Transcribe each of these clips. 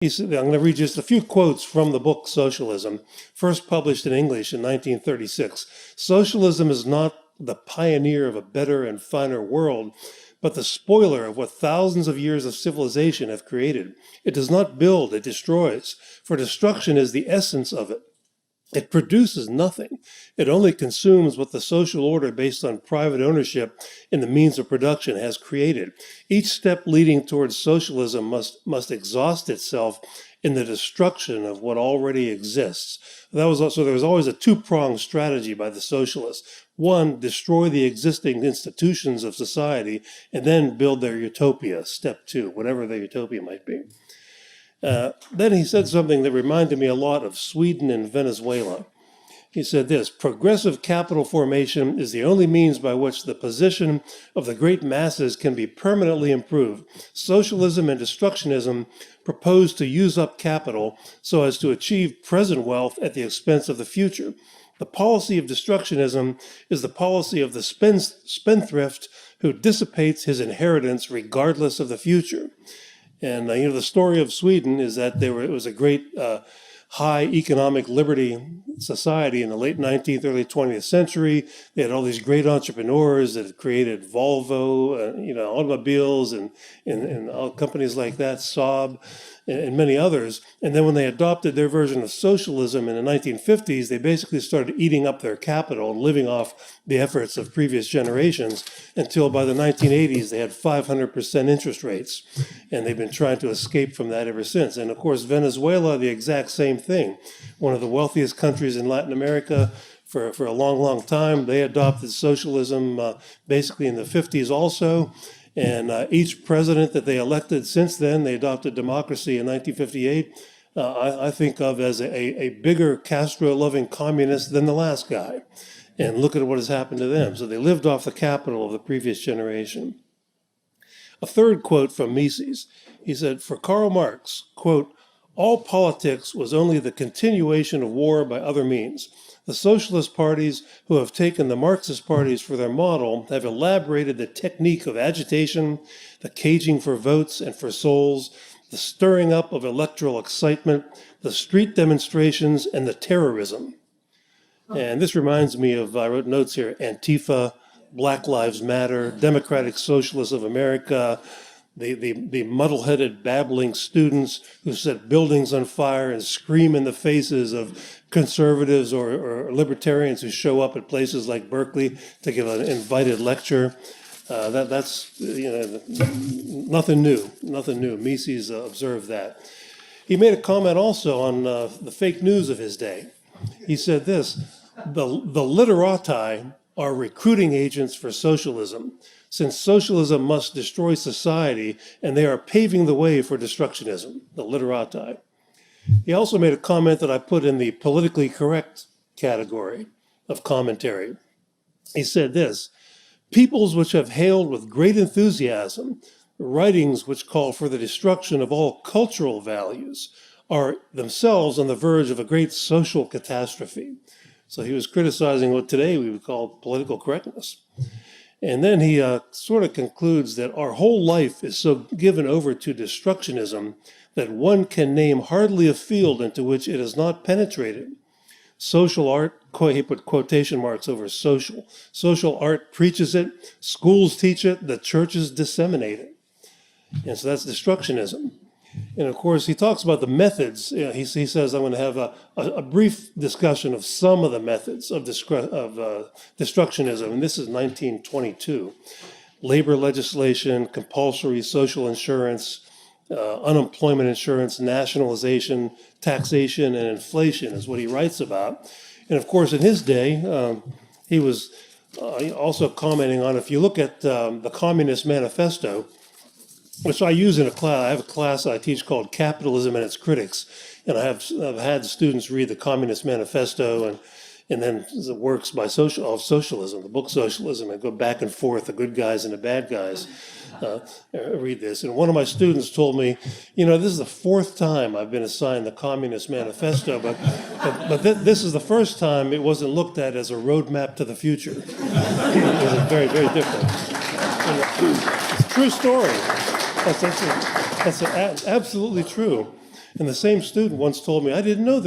I'm going to read just a few quotes from the book Socialism, first published in English in 1936. Socialism is not the pioneer of a better and finer world, but the spoiler of what thousands of years of civilization have created. It does not build, it destroys, for destruction is the essence of it. It produces nothing. It only consumes what the social order based on private ownership in the means of production has created. Each step leading towards socialism must exhaust itself in the destruction of what already exists. There was always a two-pronged strategy by the socialists. One, destroy the existing institutions of society, and then build their utopia, step two, whatever their utopia might be. Then he said something that reminded me a lot of Sweden and Venezuela. He said this: progressive capital formation is the only means by which the position of the great masses can be permanently improved. Socialism and destructionism propose to use up capital so as to achieve present wealth at the expense of the future. The policy of destructionism is the policy of the spendthrift who dissipates his inheritance regardless of the future. And the story of Sweden is that it was a great high economic liberty society in the late 19th, early 20th century. They had all these great entrepreneurs that had created Volvo, automobiles and all companies like that, Saab, and many others. And then when they adopted their version of socialism in the 1950s, they basically started eating up their capital and living off the efforts of previous generations until by the 1980s, they had 500% interest rates. And they've been trying to escape from that ever since. And of course, Venezuela, the exact same thing. One of the wealthiest countries in Latin America for a long, long time. They adopted socialism basically in the 50s also. And each president that they elected since then, they adopted democracy in 1958, I think of as a bigger Castro-loving communist than the last guy. And look at what has happened to them. So they lived off the capital of the previous generation. A third quote from Mises. He said, for Karl Marx, quote, all politics was only the continuation of war by other means. The socialist parties who have taken the Marxist parties for their model have elaborated the technique of agitation, the caging for votes and for souls, the stirring up of electoral excitement, the street demonstrations, and the terrorism. And this reminds me of, I wrote notes here, Antifa, Black Lives Matter, Democratic Socialists of America, the muddle-headed, babbling students who set buildings on fire and scream in the faces of conservatives or libertarians who show up at places like Berkeley to give an invited lecture. That's nothing new. Mises observed that. He made a comment also on the fake news of his day. He said this: the literati are recruiting agents for socialism, since socialism must destroy society, and they are paving the way for destructionism, the literati. He also made a comment that I put in the politically correct category of commentary. He said this: peoples which have hailed with great enthusiasm writings which call for the destruction of all cultural values are themselves on the verge of a great social catastrophe. So he was criticizing what today we would call political correctness. And then he sort of concludes that our whole life is so given over to destructionism that one can name hardly a field into which it has not penetrated. Social art, he put quotation marks over social. Social art preaches it, schools teach it, the churches disseminate it. And so that's destructionism. And of course, he talks about the methods. He says, I'm going to have a brief discussion of some of the methods of destructionism. And this is 1922. Labor legislation, compulsory social insurance, unemployment insurance, nationalization, taxation, and inflation is what he writes about. And of course, in his day, he was also commenting on, if you look at the Communist Manifesto, which I use in a class. I have a class I teach called Capitalism and Its Critics, and I've had students read the Communist Manifesto and then the works by socialism, the book Socialism, and go back and forth, the good guys and the bad guys. Read this. And one of my students told me, this is the fourth time I've been assigned the Communist Manifesto, but this is the first time it wasn't looked at as a roadmap to the future. It was very, very different. It's a true story. That's absolutely true. And the same student once told me, I had no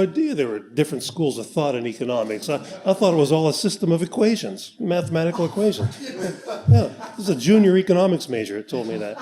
idea there were different schools of thought in economics. I thought it was all a system of equations, mathematical equations. Yeah, this is a junior economics major that told me that.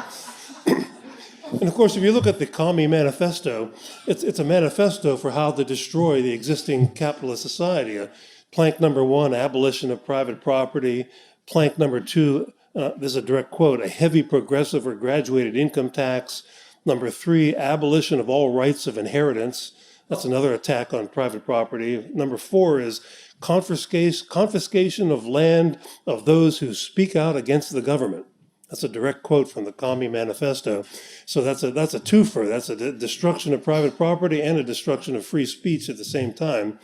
And of course, if you look at the Commie Manifesto, it's a manifesto for how to destroy the existing capitalist society. Plank number 1, abolition of private property. Plank number 2, this is a direct quote, a heavy progressive or graduated income tax. Number 3, abolition of all rights of inheritance. That's another attack on private property. Number 4 is confiscation of land of those who speak out against the government. That's a direct quote from the Commie Manifesto. So that's a twofer. That's a destruction of private property and a destruction of free speech at the same time.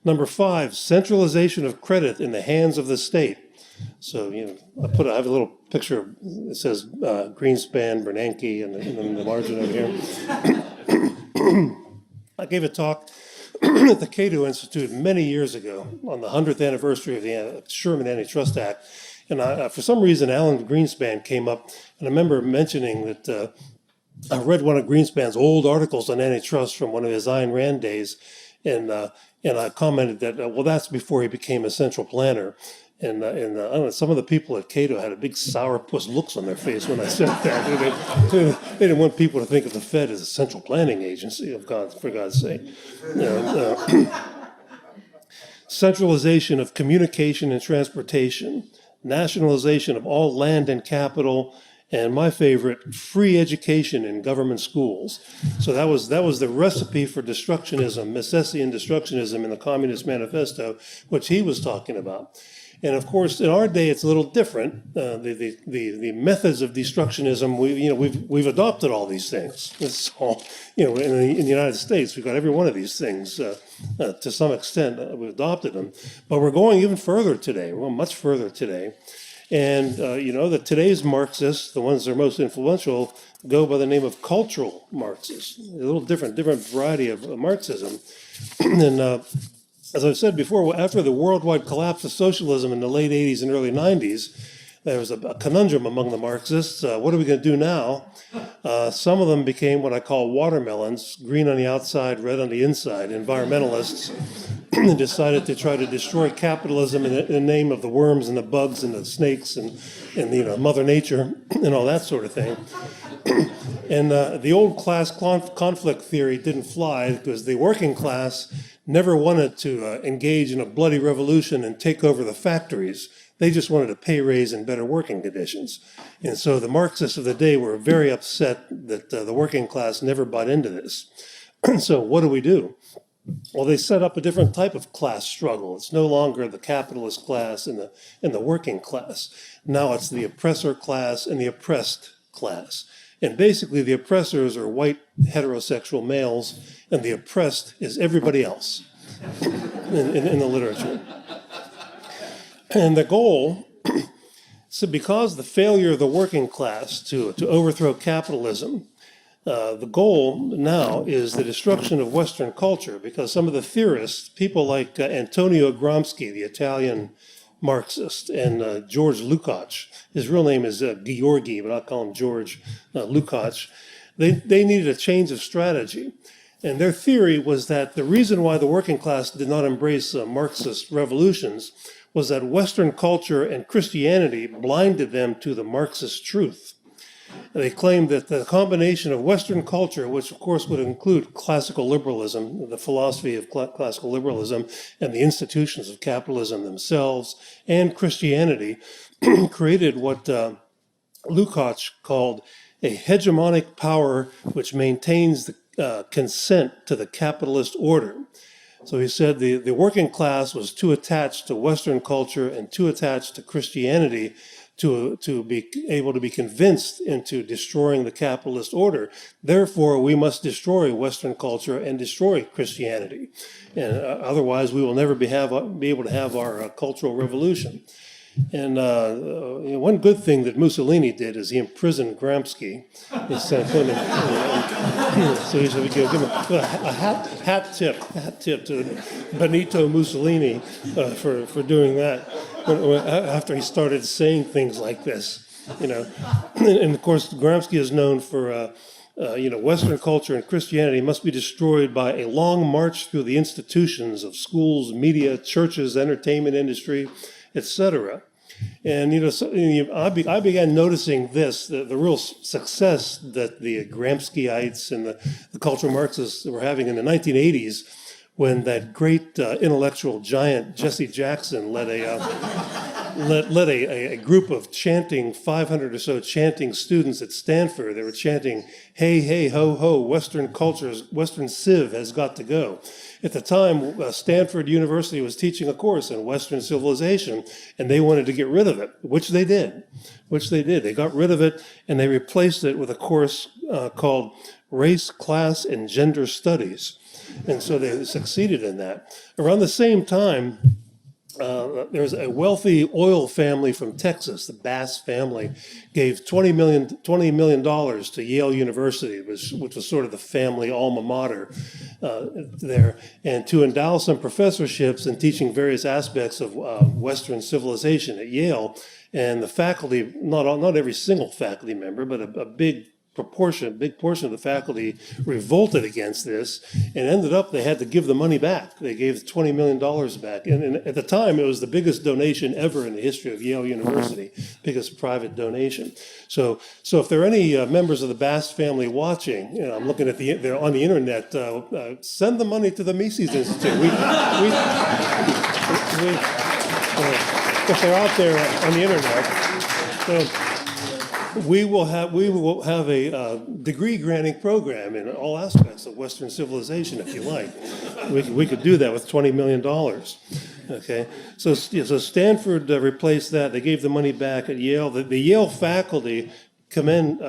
Number 5, centralization of credit in the hands of the state. So, I have a little picture. It says Greenspan, Bernanke, and in the margin over here. I gave a talk at the Cato Institute many years ago on the 100th anniversary of the Sherman Antitrust Act. And for some reason, Alan Greenspan came up, and I remember mentioning that I read one of Greenspan's old articles on antitrust from one of his Ayn Rand days, and I commented that, well, that's before he became a central planner. And I don't know, some of the people at Cato had a big sourpuss looks on their face when I said that. They didn't want people to think of the Fed as a central planning agency, for God's sake. Centralization of communication and transportation, nationalization of all land and capital, and my favorite, free education in government schools. So that was the recipe for destructionism, Misesian destructionism in the Communist Manifesto, which he was talking about. And of course, in our day, it's a little different. The methods of destructionism, we've adopted all these things. It's all, in the United States, we've got every one of these things to some extent. We've adopted them, but we're going even further today. We're much further today. And that today's Marxists, the ones that are most influential, go by the name of cultural Marxists. A little different variety of Marxism. And as I've said before, after the worldwide collapse of socialism in the late 80s and early 90s, there was a conundrum among the Marxists. What are we going to do now? Some of them became what I call watermelons, green on the outside, red on the inside, environmentalists, and decided to try to destroy capitalism in the name of the worms and the bugs and the snakes and Mother Nature and all that sort of thing. And the old class conflict theory didn't fly because the working class never wanted to engage in a bloody revolution and take over the factories. They just wanted a pay raise and better working conditions. And so the Marxists of the day were very upset that the working class never bought into this. So what do? Well, they set up a different type of class struggle. It's no longer the capitalist class and the working class. Now it's the oppressor class and the oppressed class. And basically the oppressors are white heterosexual males, and the oppressed is everybody else in the literature. And the goal, so because the failure of the working class to overthrow capitalism, the goal now is the destruction of Western culture, because some of the theorists, people like Antonio Gramsci, the Italian Marxist, and George Lukács, his real name is Georgi, but I'll call him George Lukács, they needed a change of strategy. And their theory was that the reason why the working class did not embrace Marxist revolutions was that Western culture and Christianity blinded them to the Marxist truth. They claimed that the combination of Western culture, which of course would include classical liberalism, the philosophy of classical liberalism, and the institutions of capitalism themselves, and Christianity, created what Lukács called a hegemonic power which maintains the consent to the capitalist order. So he said the working class was too attached to Western culture and too attached to Christianity to be able to be convinced into destroying the capitalist order. Therefore, we must destroy Western culture and destroy Christianity. And otherwise, we will never be able to have our cultural revolution. And one good thing that Mussolini did is he imprisoned Gramsci. So he said, we give him a hat tip to Benito Mussolini for doing that after he started saying things like this. And of course, Gramsci is known for Western culture and Christianity must be destroyed by a long march through the institutions of schools, media, churches, entertainment industry, etc. And I began noticing this, the real success that the Gramsciites and the cultural Marxists were having in the 1980s, when that great intellectual giant Jesse Jackson led a group of 500 or so chanting students at Stanford. They were chanting, "Hey, hey, ho, ho, Western cultures, Western civ has got to go." At the time, Stanford University was teaching a course in Western civilization, and they wanted to get rid of it, which they did. They got rid of it, and they replaced it with a course called Race, Class, and Gender Studies. And so they succeeded in that. Around the same time, there's a wealthy oil family from Texas, the Bass family, gave $20 million to Yale University, which was sort of the family alma mater there, and to endow some professorships in teaching various aspects of Western civilization at Yale. And the faculty, not every single faculty member, but a big portion of the faculty revolted against this, and ended up they had to give the money back. They gave $20 million back. And at the time, it was the biggest donation ever in the history of Yale University, biggest private donation. So if there are any members of the Bass family watching, I'm looking at they're on the internet, send the money to the Mises Institute. If they're out there on the internet. So, we will have a degree granting program in all aspects of Western civilization, if you like. We could do that with $20 million. Okay, so Stanford replaced that. They gave the money back at Yale. The Yale faculty condemned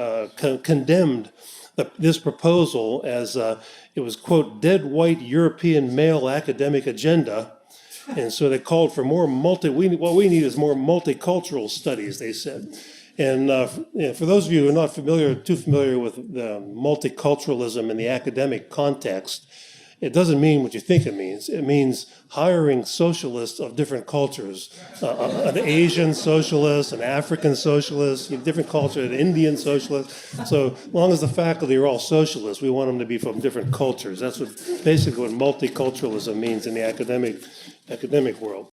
this proposal as it was, quote, dead white European male academic agenda. And so they called for more what we need is more multicultural studies, they said. And for those of you who are not too familiar with the multiculturalism in the academic context, it doesn't mean what you think it means. It means hiring socialists of different cultures, an Asian socialist, an African socialist, different culture, an Indian socialist. So long as the faculty are all socialists, we want them to be from different cultures. That's basically what multiculturalism means in the academic world.